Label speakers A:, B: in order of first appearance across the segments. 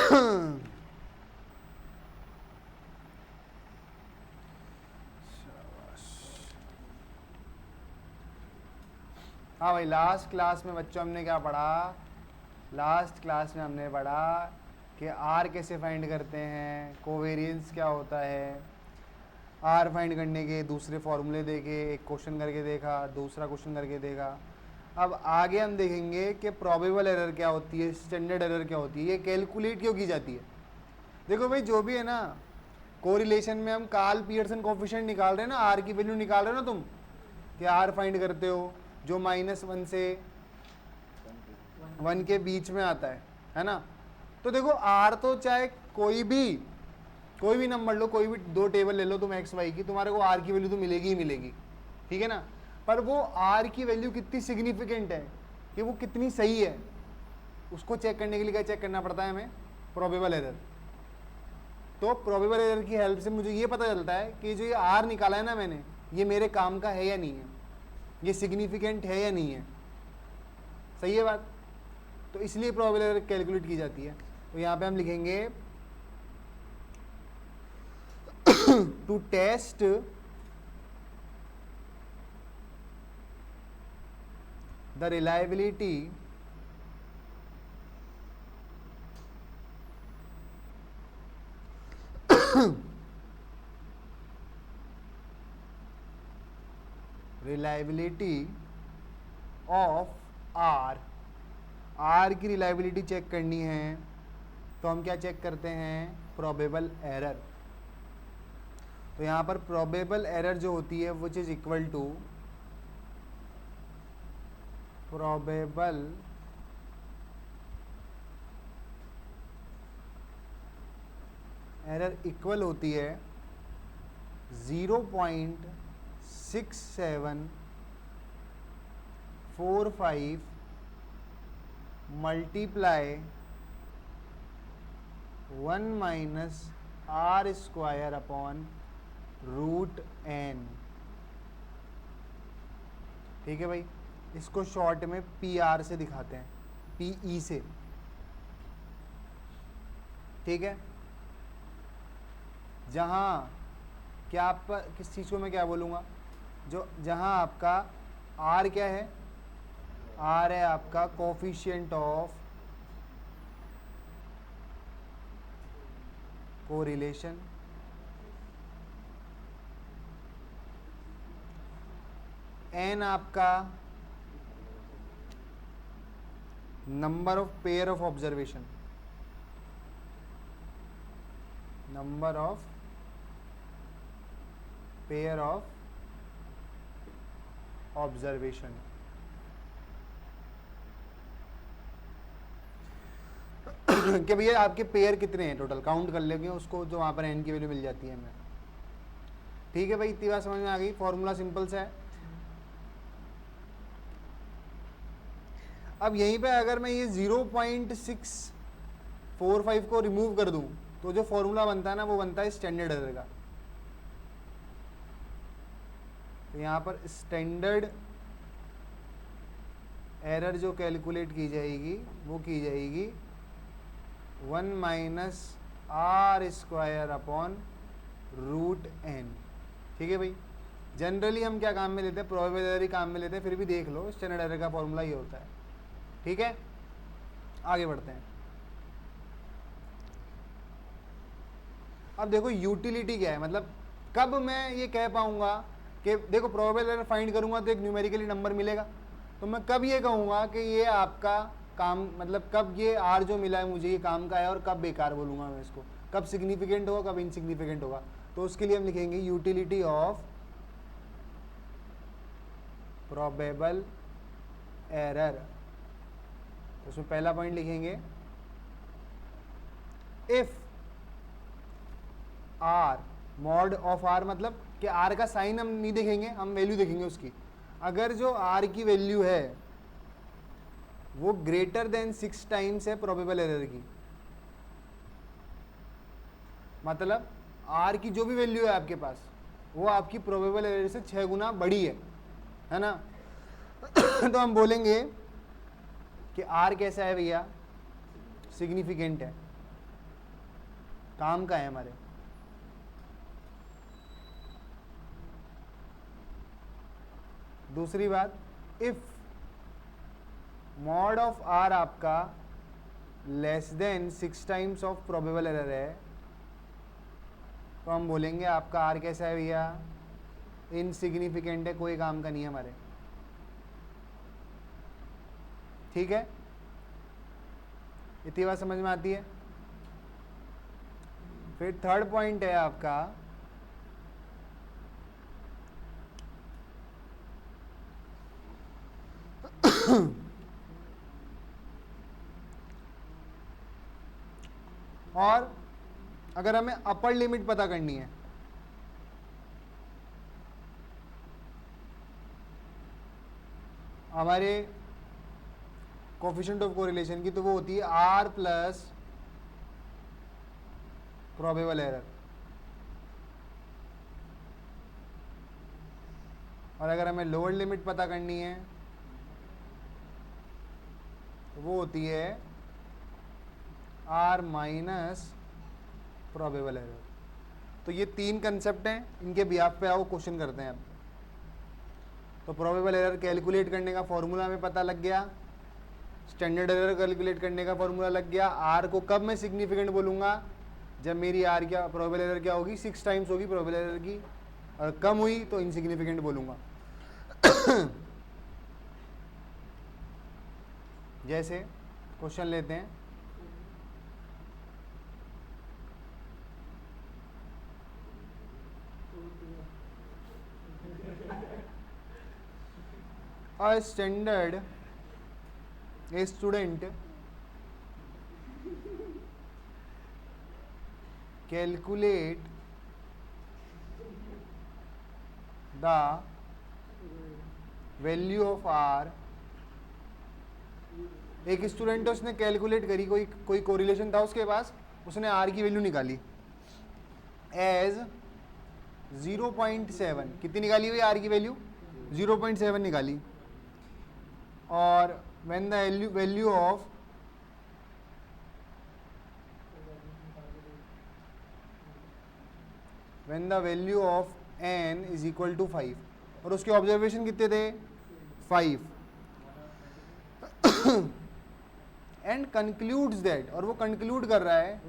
A: हाँ भाई, last class में बच्चों हमने क्या पढ़ा? लास्ट क्लास में हमने पढ़ा कि आर कैसे फाइंड करते हैं, कोवेरियंस क्या होता है, आर फाइंड करने के दूसरे फॉर्मूले देखे, एक क्वेश्चन करके देखा, दूसरा क्वेश्चन करके देखा। अब आगे हम देखेंगे कि प्रोबेबल एरर क्या होती है, स्टैंडर्ड एरर क्या होती है, ये कैलकुलेट क्यों की जाती है। देखो भाई, जो भी है ना, कोरिलेशन में हम कार्ल पियर्सन कोफिशिएंट निकाल रहे हैं ना, आर की वैल्यू निकाल रहे हो ना तुम, कि आर फाइंड करते हो जो -1 से 1 के बीच में आता है ना। तो देखो आर तो चाहे कोई भी नंबर लो, कोई भी दो टेबल ले लो तुम एक्स वाई की, तुम्हारे को आर की वैल्यू तो मिलेगी ही मिलेगी, ठीक है ना। पर वो आर की वैल्यू कितनी सिग्निफिकेंट है, कि वो कितनी सही है, उसको चेक करने के लिए क्या चेक करना पड़ता है हमें? Probable error. तो प्रोबेबल एरर की हेल्प से मुझे ये पता चलता है कि जो ये आर निकाला है ना मैंने, ये मेरे काम का है या नहीं है, ये सिग्निफिकेंट है या नहीं है। सही है बात? तो इसलिए प्रोबेबल एरर कैलकुलेट की जाती है। तो यहाँ पे हम लिखेंगे to test the reliability of R की रिलायबिलिटी चेक करनी है, तो हम क्या चेक करते हैं? Probable error. तो यहाँ पर प्रोबेबल एरर जो होती है which is equal to probable error equal होती है 0.6745 multiply 1 minus R square upon √n। ठीक है भाई, इसको शॉर्ट में PR से दिखाते हैं, PE से। ठीक है, जहाँ क्या आप किस चीज़ को मैं क्या बोलूँगा, जो जहाँ आपका R क्या है? R है आपका कोफिशिएंट ऑफ कोरिलेशन, N आपका number of pair of observation, number of pair of observation. कि भैया आपके पेयर कितने हैं टोटल, काउंट कर लेंगे उसको, जो वहाँ पर n की वैल्यू मिल जाती है हमें। ठीक है भाई, इतनी बात समझ में आ गई। फॉर्मूला सिंपल सा है। अब यहीं पे अगर मैं ये 0.645 को रिमूव कर दूं, तो जो फॉर्मूला बनता है ना, वो बनता है स्टैंडर्ड एरर का। तो यहाँ पर स्टैंडर्ड एरर जो कैलकुलेट की जाएगी, वो की जाएगी 1 minus R square upon √n। ठीक है भाई, जनरली हम क्या काम में लेते हैं? प्रोबेबल एरर ही काम में लेते हैं, फिर भी देख लो स्टैंडर्ड एरर का फॉर्मूला ये होता है। ठीक है, आगे बढ़ते हैं। अब देखो यूटिलिटी क्या है, मतलब कब मैं ये कह पाऊंगा कि देखो प्रोबेबल एरर फाइंड करूंगा तो एक न्यूमेरिकली नंबर मिलेगा, तो मैं कब ये कहूंगा कि ये आपका काम, मतलब कब ये आर जो मिला है मुझे ये काम का है, और कब बेकार बोलूंगा मैं इसको, कब सिग्निफिकेंट होगा, कब इनसिग्निफिकेंट होगा। तो उसके लिए हम लिखेंगे यूटिलिटी ऑफ प्रोबेबल एरर। तो उसमें पहला पॉइंट लिखेंगे if R mod of R, मतलब कि आर का साइन हम नहीं देखेंगे, हम वैल्यू देखेंगे उसकी। अगर जो आर की वैल्यू है वो ग्रेटर देन 6 टाइम्स है प्रोबेबल एरर की, मतलब आर की जो भी वैल्यू है आपके पास, वो आपकी प्रोबेबल एरर से 6 गुना बड़ी है ना। तो हम बोलेंगे कि आर कैसा है भैया? सिग्निफिकेंट है। काम का है हमारे। दूसरी बात, इफ मॉड ऑफ आर आपका less than 6 times of probable error है, तो हम बोलेंगे आपका आर कैसा है भैया, इनसिग्निफिकेंट है, कोई काम का नहीं है हमारे। ठीक है, इतनी बात समझ में आती है। फिर थर्ड पॉइंट है आपका और अगर हमें अपर लिमिट पता करनी है, हमारे कोफिशिएंट ऑफ कोरिलेशन की, तो वो होती है आर प्लस प्रोबेबल एरर। और अगर हमें लोअर लिमिट पता करनी है तो वो होती है आर माइनस प्रोबेबल एरर। तो ये 3 कंसेप्ट हैं, इनके बिहाफ पे आओ क्वेश्चन करते हैं अब। तो प्रोबेबल एरर कैलकुलेट करने का फॉर्मूला हमें पता लग गया, स्टैंडर्ड एरर कैलकुलेट करने का फॉर्मूला लग गया। आर को कब मैं सिग्निफिकेंट बोलूँगा, जब मेरी आर क्या प्रोबेबल एरर क्या होगी, 6 टाइम्स होगी प्रोबेबल एरर की, और कम हुई तो इनसिग्निफिकेंट बोलूँगा। जैसे क्वेश्चन लेते हैं, a student calculate the value of r। एक स्टूडेंट है, उसने कैलकुलेट करी, कोई कोरिलेशन था उसके पास, उसने आर की वैल्यू निकाली एज 0.7। कितनी निकाली हुई आर की वैल्यू, 0.7 निकाली। और when the value of n is equal to 5, और उसके ऑब्जर्वेशन कितने थे, 5, एंड कंक्लूड्स दैट, और वो कंक्लूड कर रहा है,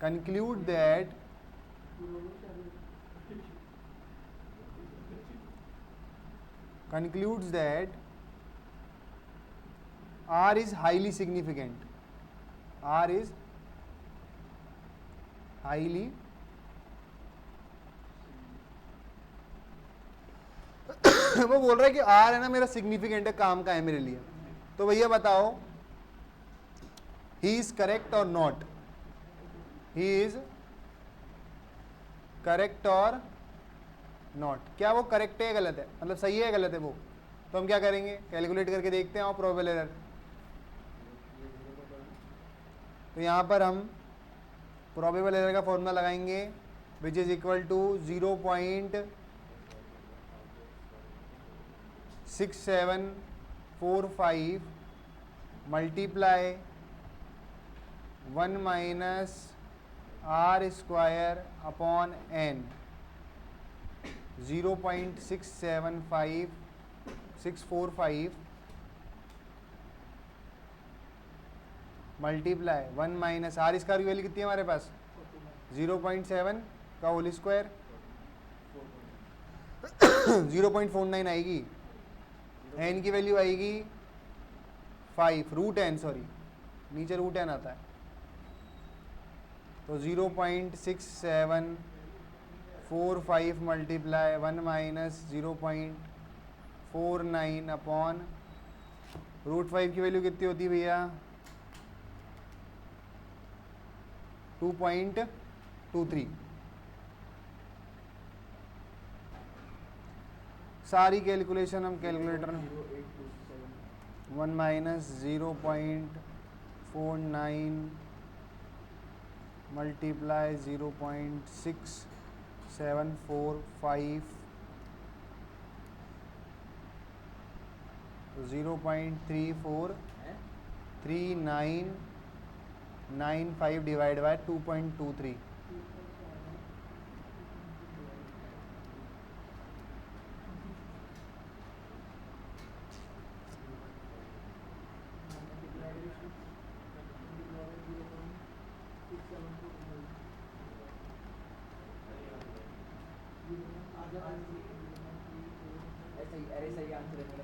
A: conclude that R is highly significant, R is highly वो बोल रहा है कि R है ना मेरा सिग्निफिकेंट है, काम का है मेरे लिए। तो भैया बताओ, ही इज करेक्ट और नॉट, ही इज करेक्ट और नॉट, क्या वो करेक्ट है या गलत है, मतलब सही है या गलत है वो। तो हम क्या करेंगे, कैलकुलेट करके देखते हैं और प्रोबेबल एरर। तो यहाँ पर हम प्रोबेबल एरर का फॉर्मूला लगाएंगे, which is equal to 0.6745 multiply 1 minus R square upon n, 0.675645 multiply 1 minus R square की वैल्यू कितनी है हमारे पास, 0.7 का होल स्क्वायर 0.49 आएगी, n की वैल्यू आएगी 5 रूट n, सॉरी नीचे रूट n आता है। तो 0.6745 मल्टीप्लाई 1 माइनस 0.49 अपॉन रूट 5 की वैल्यू कितनी होती है भैया, 2.23। सारी कैलकुलेशन हम calculator 1 minus 0.49 multiply 0.6745 0.3439 95 divide by 2.23।
B: अरे सही आंसर है मेरा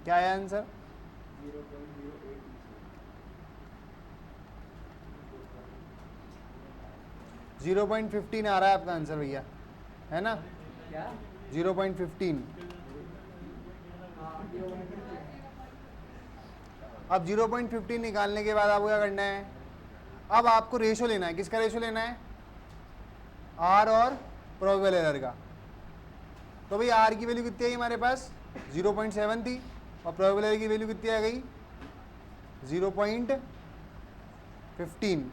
A: क्या है आंसर? 0.15 आ रहा है आपका आंसर भैया, है ना?
B: क्या
A: 0.15। अब 0.15 निकालने के बाद आपको क्या करना है? अब आपको रेशो लेना है। किसका रेशो लेना है? आर और प्रोबेबल एरर का। तो भाई आर की वैल्यू कितनी आई हमारे पास? 0.7 थी और प्रोबेबल एरर की वैल्यू कितनी आ गई? 0.15।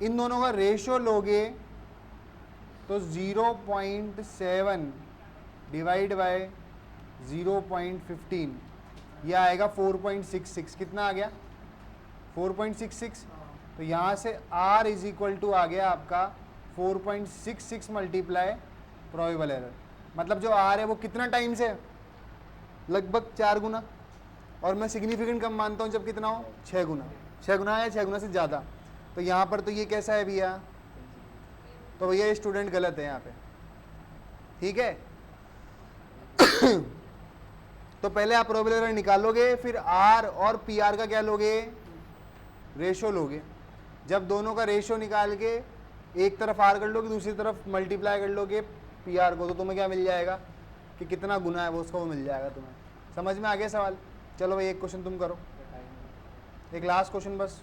A: इन दोनों का रेशो लोगे तो 0.7 डिवाइड बाय 0.15 यह आएगा 4.66। कितना आ गया? 4.66। तो यहाँ से R इज इक्वल टू आ गया आपका 4.66 मल्टीप्लाई प्रोबेबल एरर। मतलब जो R है वो कितना टाइम्स है? लगभग 4 गुना। और मैं सिग्निफिकेंट कम मानता हूँ जब कितना हो? 6 गुना। 6 गुना या 6 गुना से ज़्यादा। तो यहाँ पर तो ये कैसा है भैया? तो भैया ये स्टूडेंट गलत है यहाँ पे, ठीक है? तो पहले आप प्रोबेबल एरर निकालोगे, फिर आर और पी आर का क्या लोगे? रेशो लोगे। जब दोनों का रेशो निकाल के एक तरफ आर कर लोगे, दूसरी तरफ मल्टीप्लाई कर लोगे पी आर को, तो तुम्हें क्या मिल जाएगा कि कितना गुना है वो, उसका वो मिल जाएगा तुम्हें। समझ में आ गया सवाल? चलो भाई एक क्वेश्चन तुम करो, एक लास्ट क्वेश्चन बस।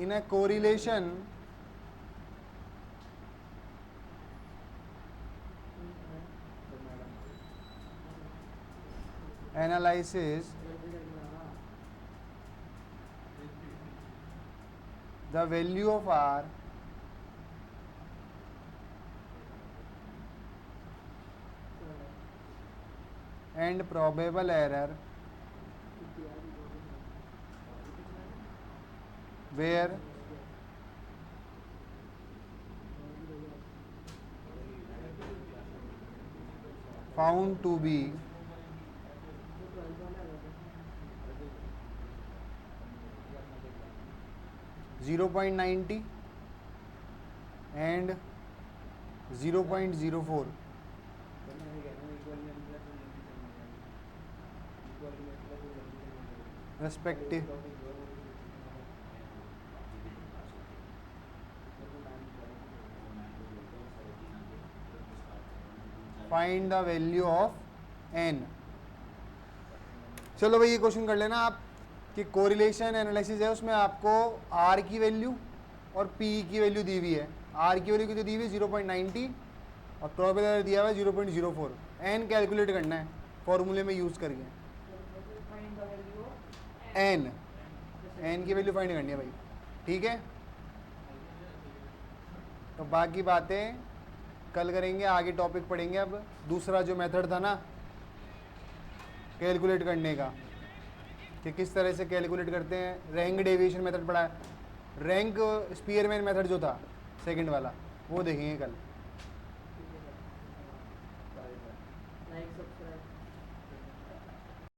A: In a correlation analysis, the value of R and probable error where found to be .90 and 0.04 respective. Find the value of n. चलो भाई ये क्वेश्चन कर लेना आप कि कोरिलेशन एनालिसिस है, उसमें आपको r की वैल्यू और p की वैल्यू दी हुई है। r की वैल्यू कितनी दी हुई है? 0.90 और प्रोबेबल एरर दिया हुआ है 0.04। n कैलकुलेट करना है फॉर्मूले में यूज़ करके। n की वैल्यू फाइंड करनी है भाई, ठीक है? तो बाकी बातें कल करेंगे, आगे टॉपिक पढ़ेंगे। अब दूसरा जो मेथड था ना कैलकुलेट करने का, कि किस तरह से कैलकुलेट करते हैं, रैंक डेविएशन मेथड पढ़ा है। रैंक स्पीयरमैन मेथड जो था सेकंड वाला, वो देखेंगे कल।